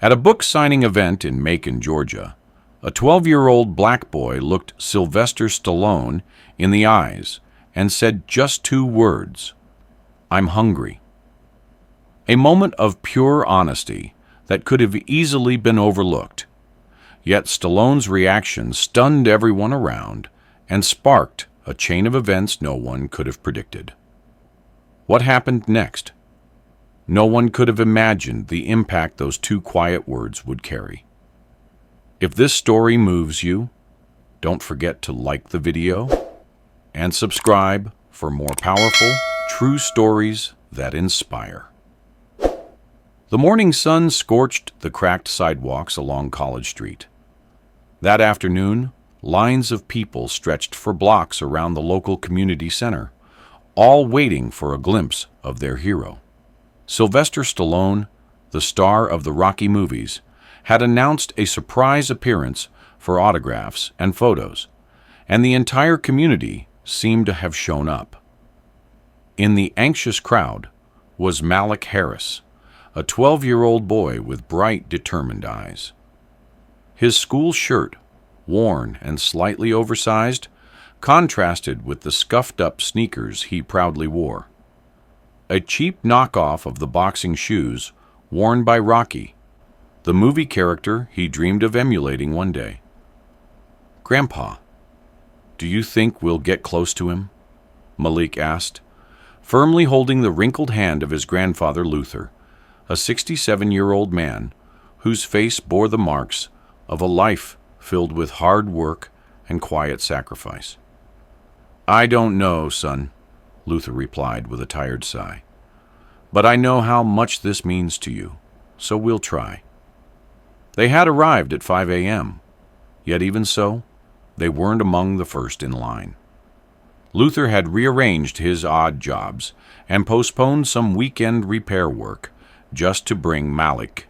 At a book signing event in Macon, Georgia, a 12-year-old black boy looked Sylvester Stallone in the eyes and said just two words, "I'm hungry." A moment of pure honesty that could have easily been overlooked. Yet Stallone's reaction stunned everyone around and sparked a chain of events no one could have predicted. What happened next? No one could have imagined the impact those two quiet words would carry. If this story moves you, don't forget to like the video and subscribe for more powerful, true stories that inspire. The morning sun scorched the cracked sidewalks along College Street. That afternoon, lines of people stretched for blocks around the local community center, all waiting for a glimpse of their hero. Sylvester Stallone, the star of the Rocky movies, had announced a surprise appearance for autographs and photos, and the entire community seemed to have shown up. In the anxious crowd was Malik, a 12-year-old boy with bright, determined eyes. His school shirt, worn and slightly oversized, contrasted with the scuffed-up sneakers he proudly wore. A cheap knockoff of the boxing shoes worn by Rocky, the movie character he dreamed of emulating one day. "Grandpa, do you think we'll get close to him?" Malik asked, firmly holding the wrinkled hand of his grandfather Luther, a 67-year-old man whose face bore the marks of a life filled with hard work and quiet sacrifice. "I don't know, son," Luther replied with a tired sigh. "But I know how much this means to you, so we'll try." They had arrived at 5 a.m., yet even so, they weren't among the first in line. Luther had rearranged his odd jobs and postponed some weekend repair work just to bring Malik,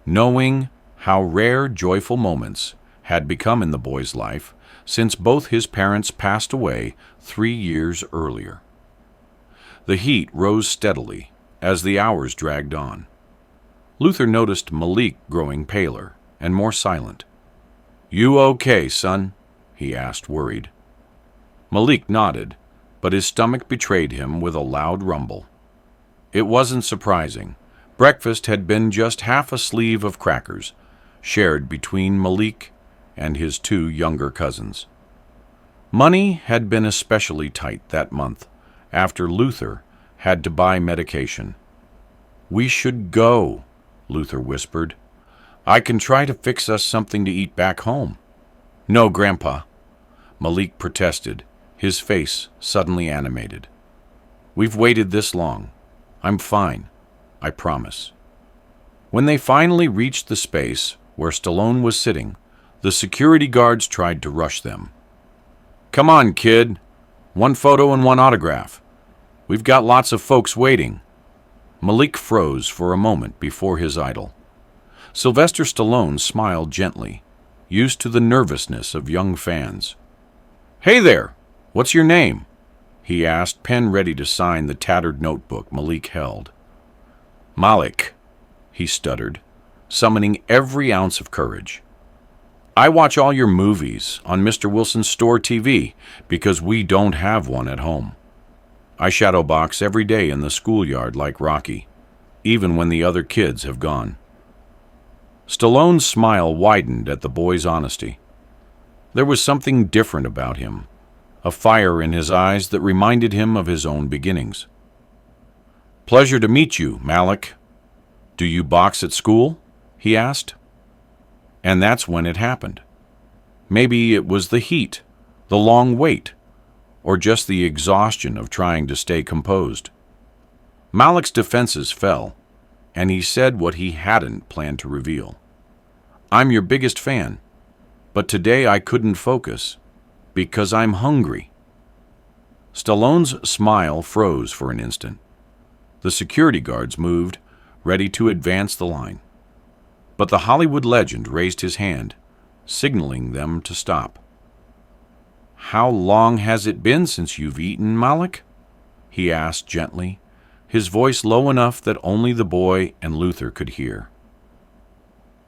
knowing how rare joyful moments had become in the boy's life since both his parents passed away 3 years earlier. The heat rose steadily as the hours dragged on. Luther noticed Malik growing paler and more silent. "You okay, son?" he asked, worried. Malik nodded, but his stomach betrayed him with a loud rumble. It wasn't surprising. Breakfast had been just half a sleeve of crackers, shared between Malik and his two younger cousins. Money had been especially tight that month after Luther had to buy medication. "We should go," Luther whispered. "I can try to fix us something to eat back home." "No, Grandpa," Malik protested, his face suddenly animated. "We've waited this long. I'm fine, I promise." When they finally reached the space where Stallone was sitting, the security guards tried to rush them. "Come on, kid. One photo and one autograph. We've got lots of folks waiting." Malik froze for a moment before his idol. Sylvester Stallone smiled gently, used to the nervousness of young fans. "Hey there, what's your name?" he asked, pen ready to sign the tattered notebook Malik held. "Malik," he stuttered, summoning every ounce of courage. "I watch all your movies on Mr. Wilson's store TV because we don't have one at home. I shadowbox every day in the schoolyard like Rocky, even when the other kids have gone." Stallone's smile widened at the boy's honesty. There was something different about him, a fire in his eyes that reminded him of his own beginnings. "Pleasure to meet you, Malik. Do you box at school?" he asked. And that's when it happened. Maybe it was the heat, the long wait, or just the exhaustion of trying to stay composed. Malik's defenses fell, and he said what he hadn't planned to reveal. "I'm your biggest fan, but today I couldn't focus because I'm hungry." Stallone's smile froze for an instant. The security guards moved, ready to advance the line. But the Hollywood legend raised his hand, signaling them to stop. "How long has it been since you've eaten, Malik?" he asked gently, his voice low enough that only the boy and Luther could hear.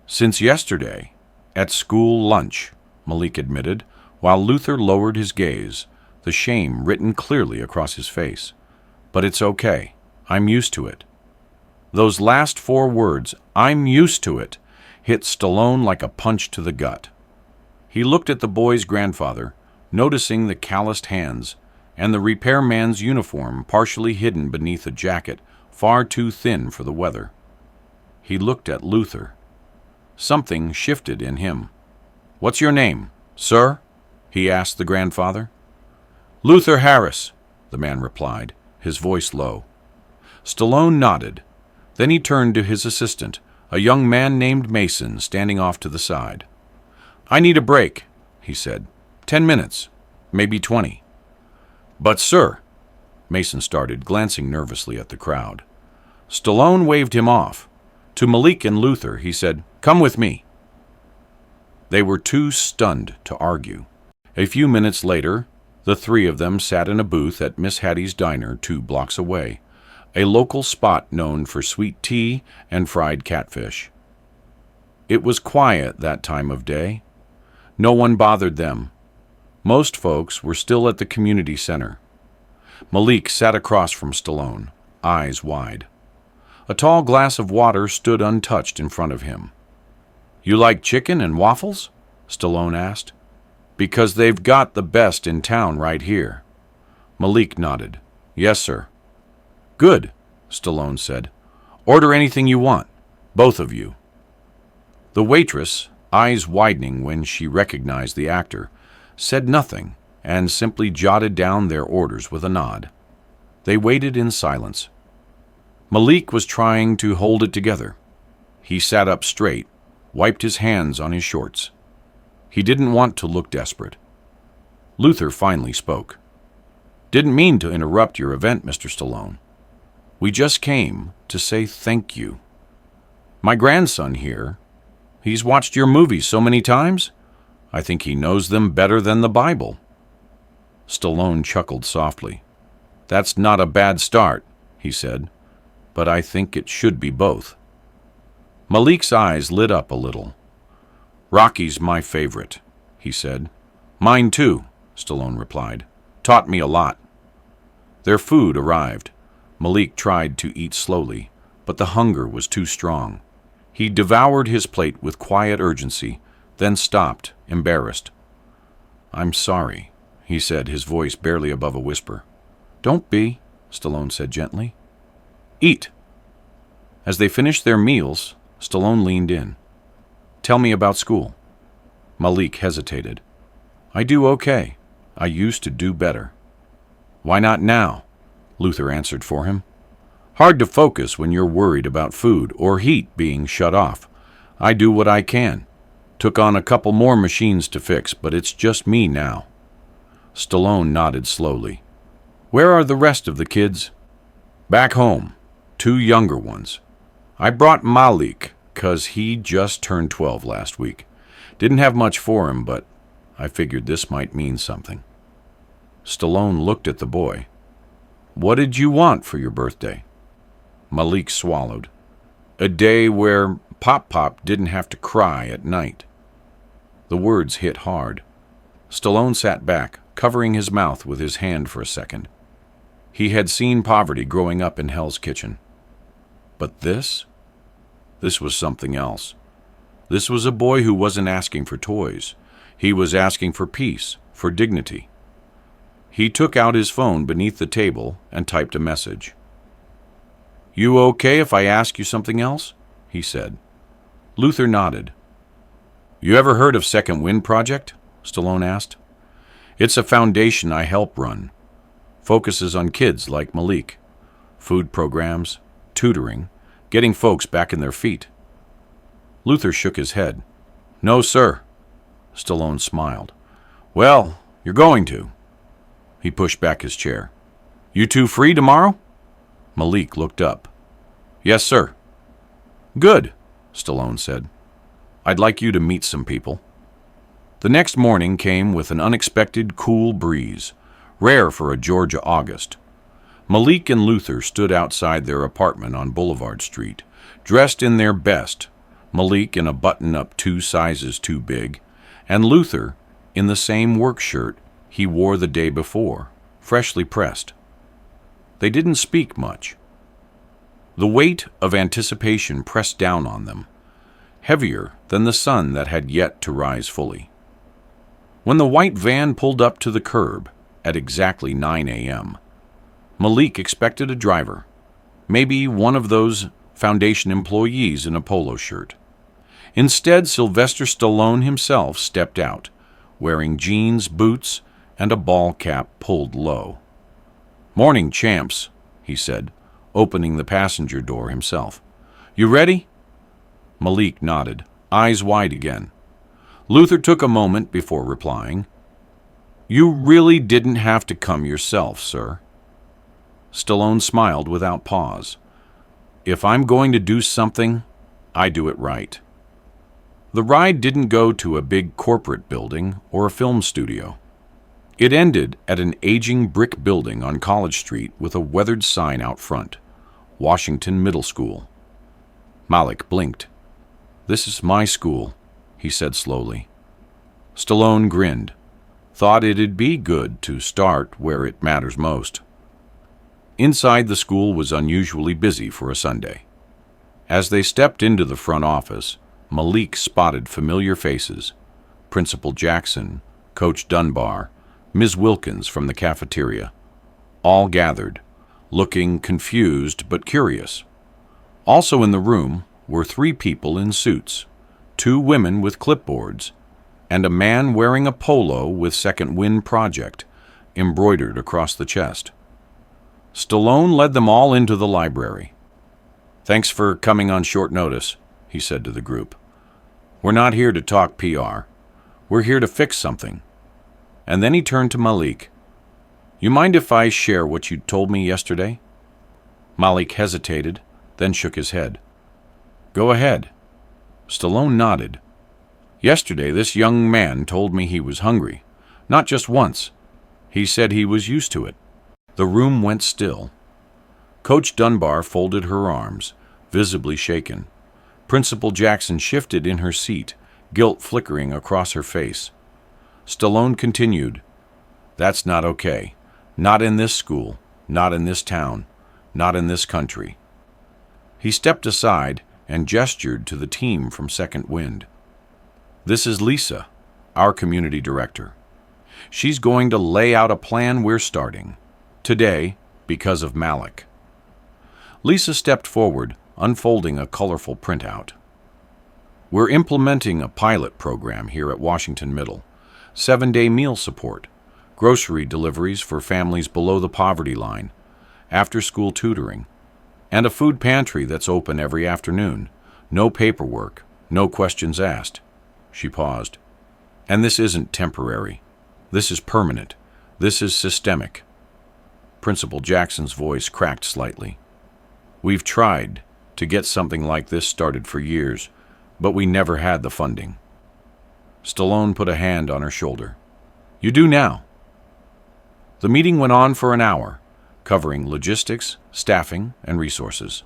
Since yesterday, at school lunch, Malik admitted, while Luther lowered his gaze, the shame written clearly across his face. But it's okay. I'm used to it. Those last 4 words, "I'm used to it," hit Stallone like a punch to the gut. He looked at the boy's grandfather, noticing the calloused hands and the repairman's uniform partially hidden beneath a jacket far too thin for the weather. He looked at Luther. Something shifted in him. "What's your name, sir?" he asked the grandfather. "Luther Harris," the man replied, his voice low. Stallone nodded. Then he turned to his assistant, a young man named Mason, standing off to the side. "I need a break," he said. 10 minutes, maybe 20. "But, sir," Mason started, glancing nervously at the crowd. Stallone waved him off. To Malik and Luther, he said, "Come with me." They were too stunned to argue. A few minutes later, the 3 of them sat in a booth at Miss Hattie's Diner 2 blocks away, a local spot known for sweet tea and fried catfish. It was quiet that time of day. No one bothered them. Most folks were still at the community center. Malik sat across from Stallone, eyes wide. A tall glass of water stood untouched in front of him. "You like chicken and waffles?" Stallone asked. "Because they've got the best in town right here." Malik nodded. "Yes, sir." "Good," Stallone said. "Order anything you want, both of you." The waitress, eyes widening when she recognized the actor, said nothing and simply jotted down their orders with a nod. They waited in silence. Malik was trying to hold it together. He sat up straight, wiped his hands on his shorts. He didn't want to look desperate. Luther finally spoke. "Didn't mean to interrupt your event, Mr. Stallone. We just came to say thank you. My grandson here, he's watched your movies so many times, I think he knows them better than the Bible." Stallone chuckled softly. "That's not a bad start," he said, "but I think it should be both." Malik's eyes lit up a little. "Rocky's my favorite," he said. "Mine too," Stallone replied. "Taught me a lot." Their food arrived. Malik tried to eat slowly, but the hunger was too strong. He devoured his plate with quiet urgency, then stopped, embarrassed. "I'm sorry," he said, his voice barely above a whisper. "Don't be," Stallone said gently. "Eat." As they finished their meals, Stallone leaned in. "Tell me about school." Malik hesitated. "I do okay. I used to do better." "Why not now?" Luther answered for him. "Hard to focus when you're worried about food or heat being shut off. I do what I can. Took on a couple more machines to fix, but it's just me now." Stallone nodded slowly. "Where are the rest of the kids?" "Back home. 2 younger ones. I brought Malik, 'cause he just turned 12 last week. Didn't have much for him, but I figured this might mean something." Stallone looked at the boy. "What did you want for your birthday?" Malik swallowed. "A day where Pop didn't have to cry at night." The words hit hard. Stallone sat back, covering his mouth with his hand for a second. He had seen poverty growing up in Hell's Kitchen. But this? This was something else. This was a boy who wasn't asking for toys. He was asking for peace, for dignity. He took out his phone beneath the table and typed a message. "You okay if I ask you something else?" he said. Luther nodded. "You ever heard of Second Wind Project?" Stallone asked. "It's a foundation I help run. Focuses on kids like Malik. Food programs, tutoring, getting folks back in their feet." Luther shook his head. "No, sir." Stallone smiled. "Well, you're going to." He pushed back his chair. "You 2 free tomorrow?" Malik looked up. "Yes, sir." "Good," Stallone said. "I'd like you to meet some people." The next morning came with an unexpected cool breeze, rare for a Georgia August. Malik and Luther stood outside their apartment on Boulevard Street, dressed in their best, Malik in a button-up 2 sizes too big, and Luther in the same work shirt he wore the day before, freshly pressed. They didn't speak much. The weight of anticipation pressed down on them, heavier than the sun that had yet to rise fully. When the white van pulled up to the curb at exactly 9 a.m., Malik expected a driver, maybe one of those Foundation employees in a polo shirt. Instead, Sylvester Stallone himself stepped out, wearing jeans, boots, and a ball cap pulled low. "Morning, champs," he said, opening the passenger door himself. "You ready?" Malik nodded, eyes wide again. Luther took a moment before replying. "You really didn't have to come yourself, sir." Stallone smiled without pause. "If I'm going to do something, I do it right." The ride didn't go to a big corporate building or a film studio. It ended at an aging brick building on College Street with a weathered sign out front, Washington Middle School. Malik blinked. "This is my school," he said slowly. Stallone grinned, thought it'd be good to start where it matters most. Inside, the school was unusually busy for a Sunday. As they stepped into the front office, Malik spotted familiar faces: Principal Jackson, Coach Dunbar, Ms. Wilkins from the cafeteria, all gathered, looking confused but curious. Also in the room were 3 people in suits, 2 women with clipboards, and a man wearing a polo with Second Wind Project embroidered across the chest. Stallone led them all into the library. "Thanks for coming on short notice," he said to the group. "We're not here to talk PR. We're here to fix something." And then he turned to Malik. "You mind if I share what you told me yesterday?" Malik hesitated, then shook his head. "Go ahead." Stallone nodded. "Yesterday, this young man told me he was hungry. Not just once. He said he was used to it." The room went still. Coach Dunbar folded her arms, visibly shaken. Principal Jackson shifted in her seat, guilt flickering across her face. Stallone continued, "That's not okay. Not in this school, not in this town, not in this country." He stepped aside and gestured to the team from Second Wind. "This is Lisa, our community director. She's going to lay out a plan we're starting today because of Malik." Lisa stepped forward, unfolding a colorful printout. "We're implementing a pilot program here at Washington Middle. 7-day meal support, grocery deliveries for families below the poverty line, after-school tutoring, and a food pantry that's open every afternoon. No paperwork, no questions asked." She paused. "And this isn't temporary. This is permanent. This is systemic." Principal Jackson's voice cracked slightly. "We've tried to get something like this started for years, but we never had the funding." Stallone put a hand on her shoulder. "You do now." The meeting went on for an hour, covering logistics, staffing, and resources.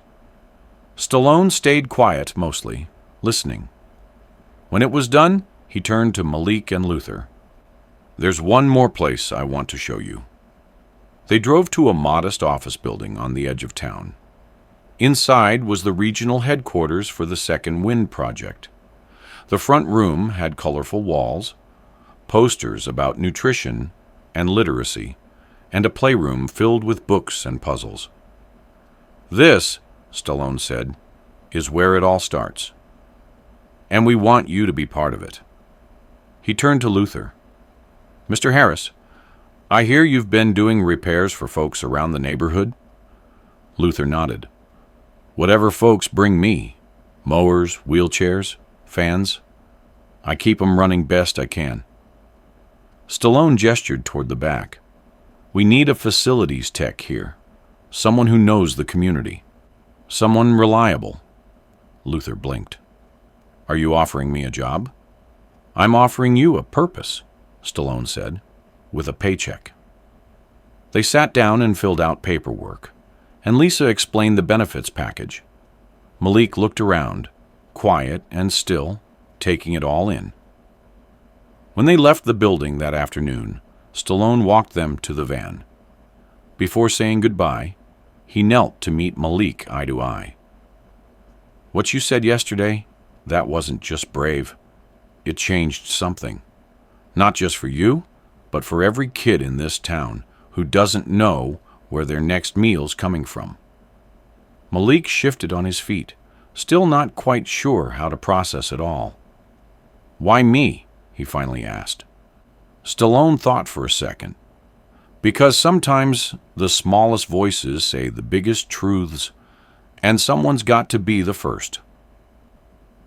Stallone stayed quiet mostly, listening. When it was done, he turned to Malik and Luther. "There's one more place I want to show you." They drove to a modest office building on the edge of town. Inside was the regional headquarters for the Second Wind Project. The front room had colorful walls, posters about nutrition and literacy, and a playroom filled with books and puzzles. "This," Stallone said, "is where it all starts. And we want you to be part of it." He turned to Luther. "Mr. Harris, I hear you've been doing repairs for folks around the neighborhood?" Luther nodded. "Whatever folks bring me, mowers, wheelchairs, fans, I keep 'em running best I can." Stallone gestured toward the back. "We need a facilities tech here, someone who knows the community, someone reliable." Luther blinked. "Are you offering me a job?" "I'm offering you a purpose," Stallone said, "with a paycheck." They sat down and filled out paperwork, and Lisa explained the benefits package. Malik looked around, quiet and still, taking it all in. When they left the building that afternoon, Stallone walked them to the van. Before saying goodbye, he knelt to meet Malik eye to eye. "What you said yesterday, that wasn't just brave. It changed something. Not just for you, but for every kid in this town who doesn't know where their next meal's coming from." Malik shifted on his feet, still not quite sure how to process it all. "Why me?" he finally asked. Stallone thought for a second. "Because sometimes the smallest voices say the biggest truths, and someone's got to be the first."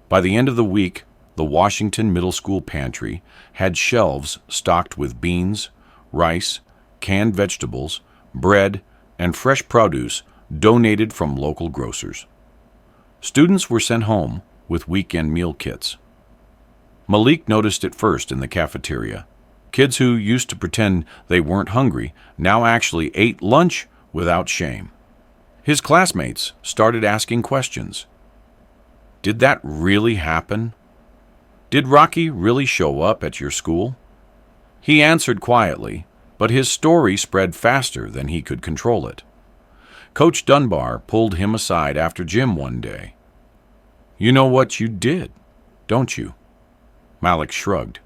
By the end of the week, the Washington Middle School pantry had shelves stocked with beans, rice, canned vegetables, bread, and fresh produce donated from local grocers. Students were sent home with weekend meal kits. Malik noticed it first in the cafeteria. Kids who used to pretend they weren't hungry now actually ate lunch without shame. His classmates started asking questions. "Did that really happen? Did Rocky really show up at your school?" He answered quietly, but his story spread faster than he could control it. Coach Dunbar pulled him aside after gym one day. "You know what you did, don't you?" Malik shrugged.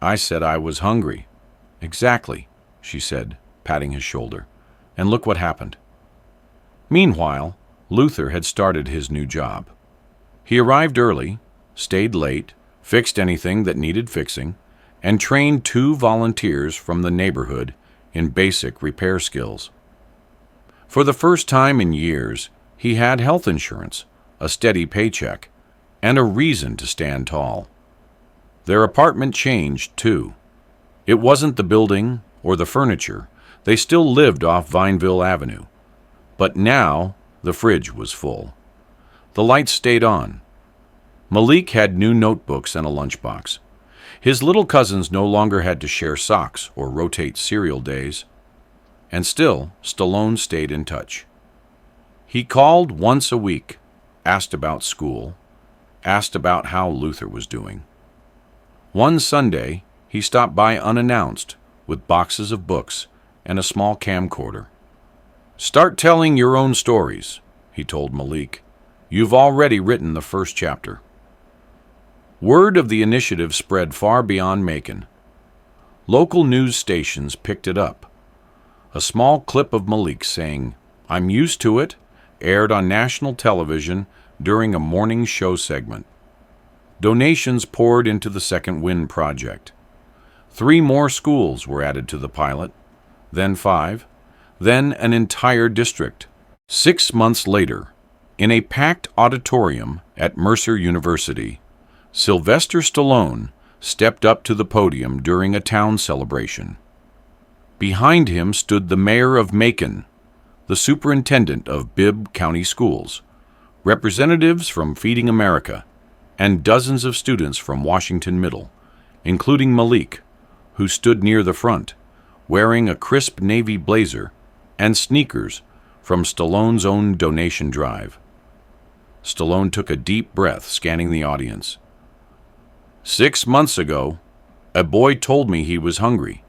"I said I was hungry." "Exactly," she said, patting his shoulder. "And look what happened." Meanwhile, Luther had started his new job. He arrived early, stayed late, fixed anything that needed fixing, and trained 2 volunteers from the neighborhood in basic repair skills. For the first time in years, he had health insurance, a steady paycheck, and a reason to stand tall. Their apartment changed, too. It wasn't the building or the furniture. They still lived off Vineville Avenue. But now the fridge was full. The lights stayed on. Malik had new notebooks and a lunchbox. His little cousins no longer had to share socks or rotate cereal days. And still, Stallone stayed in touch. He called once a week, asked about school, asked about how Luther was doing. One Sunday, he stopped by unannounced with boxes of books and a small camcorder. "Start telling your own stories," he told Malik. "You've already written the first chapter." Word of the initiative spread far beyond Macon. Local news stations picked it up. A small clip of Malik saying, "I'm used to it," aired on national television during a morning show segment. Donations poured into the Second Wind project. 3 more schools were added to the pilot, then 5, then an entire district. 6 months later, in a packed auditorium at Mercer University, Sylvester Stallone stepped up to the podium during a town celebration. Behind him stood the mayor of Macon, the superintendent of Bibb County Schools, representatives from Feeding America, and dozens of students from Washington Middle, including Malik, who stood near the front, wearing a crisp navy blazer and sneakers from Stallone's own donation drive. Stallone took a deep breath, scanning the audience. 6 months ago, a boy told me he was hungry,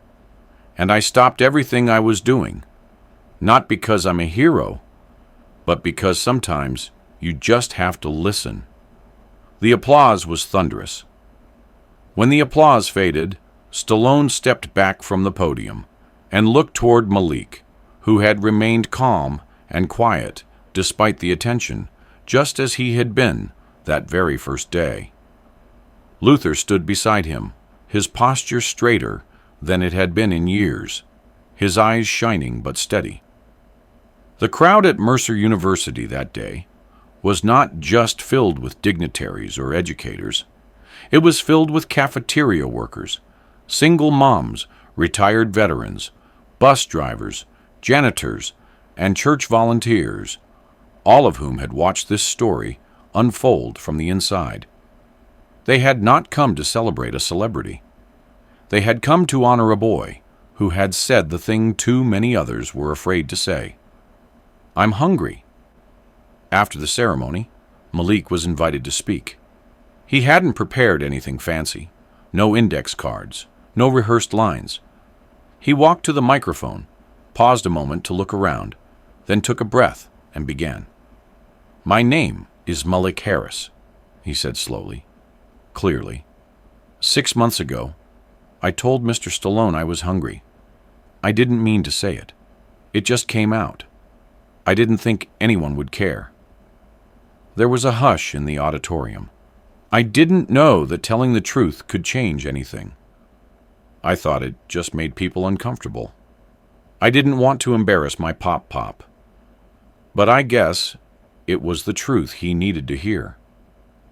and I stopped everything I was doing, not because I'm a hero, but because sometimes you just have to listen. The applause was thunderous. When the applause faded, Stallone stepped back from the podium and looked toward Malik, who had remained calm and quiet despite the attention, just as he had been that very first day. Luther stood beside him, his posture straighter than it had been in years, his eyes shining but steady. The crowd at Mercer University that day was not just filled with dignitaries or educators. It was filled with cafeteria workers, single moms, retired veterans, bus drivers, janitors, and church volunteers, all of whom had watched this story unfold from the inside. They had not come to celebrate a celebrity. They had come to honor a boy who had said the thing too many others were afraid to say. "I'm hungry." After the ceremony, Malik was invited to speak. He hadn't prepared anything fancy. No index cards, no rehearsed lines. He walked to the microphone, paused a moment to look around, then took a breath and began. "My name is Malik Harris," he said slowly, clearly. "6 months ago, I told Mr. Stallone I was hungry. I didn't mean to say it. It just came out. I didn't think anyone would care." There was a hush in the auditorium. I didn't know that telling the truth could change anything. I thought it just made people uncomfortable. I didn't want to embarrass my pop. But I guess it was the truth he needed to hear.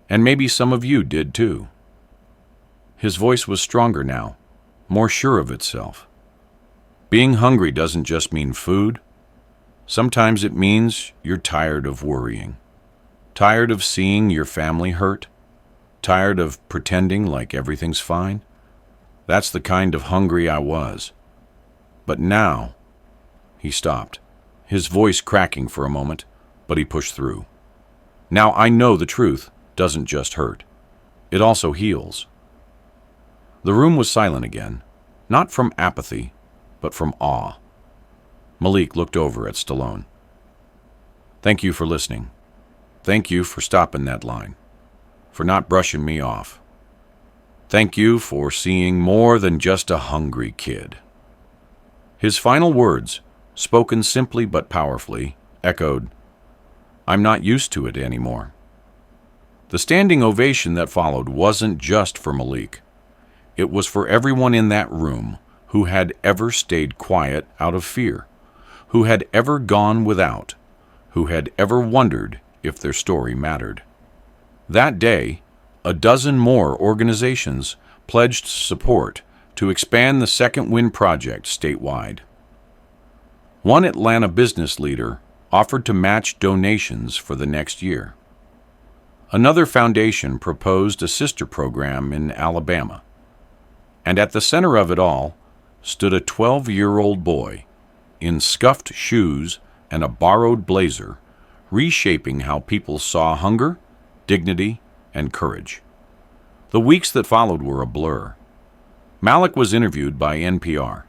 And maybe some of you did too. His voice was stronger now, more sure of itself. Being hungry doesn't just mean food. Sometimes it means you're tired of worrying, tired of seeing your family hurt, tired of pretending like everything's fine. That's the kind of hungry I was. But now, he stopped, his voice cracking for a moment, but he pushed through. Now I know the truth doesn't just hurt. It also heals. The room was silent again, not from apathy, but from awe. Malik looked over at Stallone. "Thank you for listening. Thank you for stopping that line, for not brushing me off. Thank you for seeing more than just a hungry kid." His final words, spoken simply but powerfully, echoed, "I'm not used to it anymore." The standing ovation that followed wasn't just for Malik. It was for everyone in that room who had ever stayed quiet out of fear, who had ever gone without, who had ever wondered if their story mattered. That day, a dozen more organizations pledged support to expand the Second Wind project statewide. One Atlanta business leader offered to match donations for the next year. Another foundation proposed a sister program in Alabama. And at the center of it all stood a 12-year-old boy in scuffed shoes and a borrowed blazer, reshaping how people saw hunger, dignity, and courage. The weeks that followed were a blur. Malik was interviewed by NPR.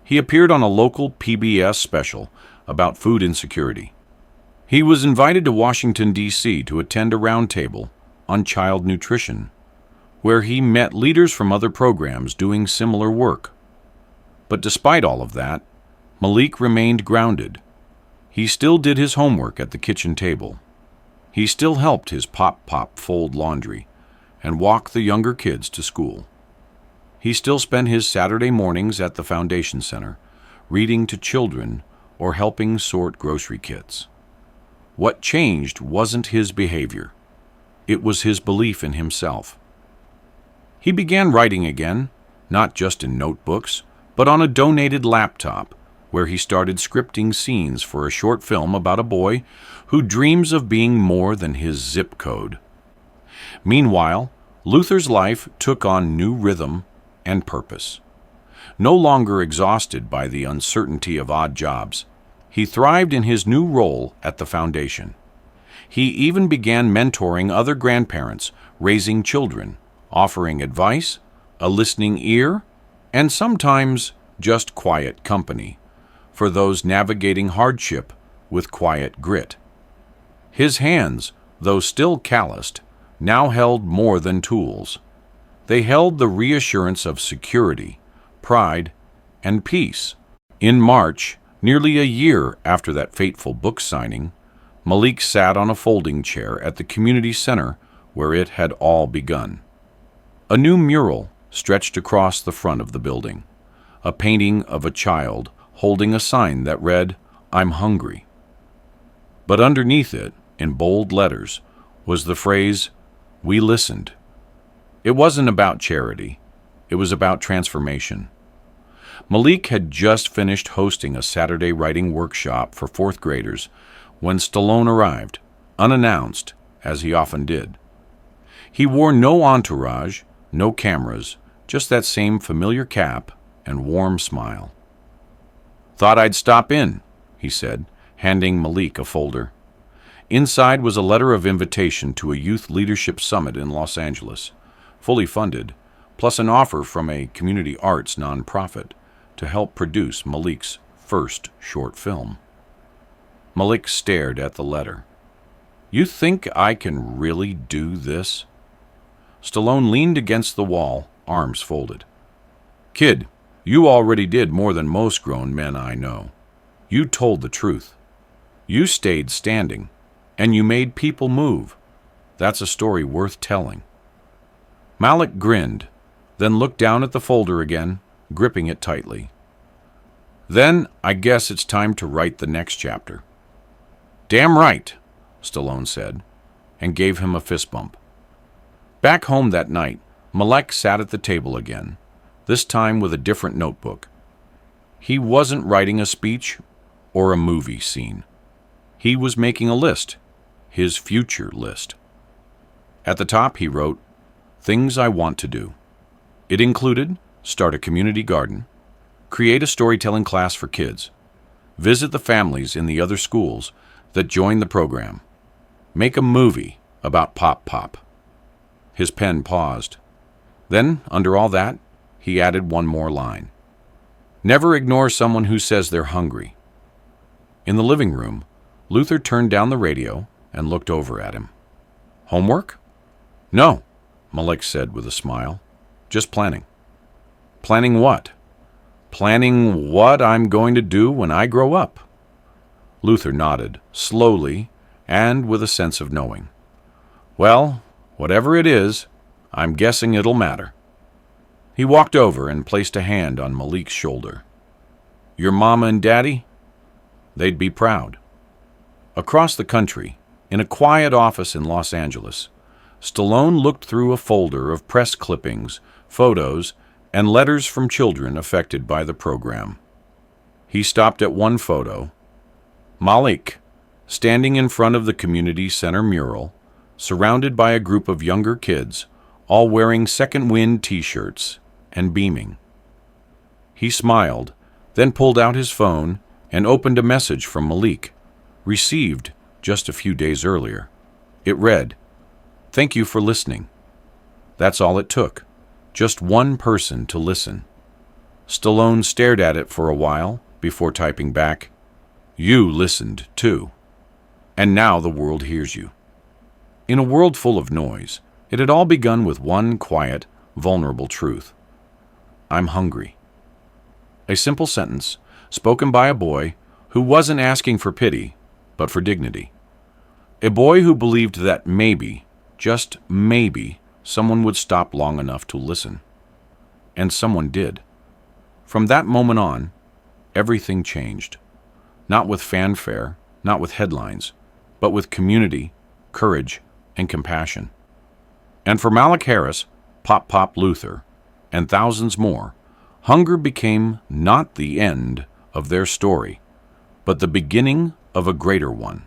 He appeared on a local PBS special about food insecurity. He was invited to Washington, D.C. to attend a roundtable on child nutrition, where he met leaders from other programs doing similar work. But despite all of that, Malik remained grounded. He still did his homework at the kitchen table. He still helped his pop fold laundry and walk the younger kids to school. He still spent his Saturday mornings at the Foundation Center, reading to children or helping sort grocery kits. What changed wasn't his behavior. It was his belief in himself. He began writing again, not just in notebooks, but on a donated laptop, where he started scripting scenes for a short film about a boy who dreams of being more than his zip code. Meanwhile, Luther's life took on new rhythm and purpose. No longer exhausted by the uncertainty of odd jobs, he thrived in his new role at the foundation. He even began mentoring other grandparents, raising children, offering advice, a listening ear, and sometimes just quiet company for those navigating hardship with quiet grit. His hands, though still calloused, now held more than tools. They held the reassurance of security, pride, and peace. In March, nearly a year after that fateful book signing, Malik sat on a folding chair at the community center where it had all begun. A new mural stretched across the front of the building, a painting of a child holding a sign that read, "I'm hungry." But underneath it, in bold letters, was the phrase, "We listened." It wasn't about charity. It was about transformation. Malik had just finished hosting a Saturday writing workshop for fourth graders when Stallone arrived, unannounced, as he often did. He wore no entourage, no cameras, just that same familiar cap and warm smile. "Thought I'd stop in," he said, handing Malik a folder. Inside was a letter of invitation to a youth leadership summit in Los Angeles, fully funded, plus an offer from a community arts nonprofit to help produce Malik's first short film. Malik stared at the letter. "You think I can really do this?" Stallone leaned against the wall, arms folded. "Kid, you already did more than most grown men I know. You told the truth. You stayed standing, and you made people move. That's a story worth telling." Malik grinned, then looked down at the folder again, gripping it tightly. "Then I guess it's time to write the next chapter." "Damn right," Stallone said, and gave him a fist bump. Back home that night, Malik sat at the table again, this time with a different notebook. He wasn't writing a speech or a movie scene. He was making a list, his future list. At the top, he wrote, "Things I want to do." It included start a community garden, create a storytelling class for kids, visit the families in the other schools that join the program, make a movie about Pop Pop. His pen paused. Then, under all that, he added one more line. Never ignore someone who says they're hungry. In the living room, Luther turned down the radio and looked over at him. "Homework?" "No," Malik said with a smile. "Just planning." "Planning what?" "Planning what I'm going to do when I grow up." Luther nodded, slowly and with a sense of knowing. "Well, whatever it is, I'm guessing it'll matter." He walked over and placed a hand on Malik's shoulder. "Your mama and daddy? They'd be proud." Across the country, in a quiet office in Los Angeles, Stallone looked through a folder of press clippings, photos, and letters from children affected by the program. He stopped at one photo. Malik, standing in front of the community center mural, surrounded by a group of younger kids, all wearing Second Wind t-shirts and beaming. He smiled, then pulled out his phone and opened a message from Malik, received just a few days earlier. It read, "Thank you for listening." That's all it took, just one person to listen. Stallone stared at it for a while before typing back, "You listened too. And now the world hears you." In a world full of noise, it had all begun with one quiet, vulnerable truth. "I'm hungry." A simple sentence, spoken by a boy who wasn't asking for pity, but for dignity. A boy who believed that maybe, just maybe, someone would stop long enough to listen. And someone did. From that moment on, everything changed. Not with fanfare, not with headlines, but with community, courage, and compassion. And for Malik Harris, Pop Pop Luther, and thousands more, hunger became not the end of their story, but the beginning of a greater one.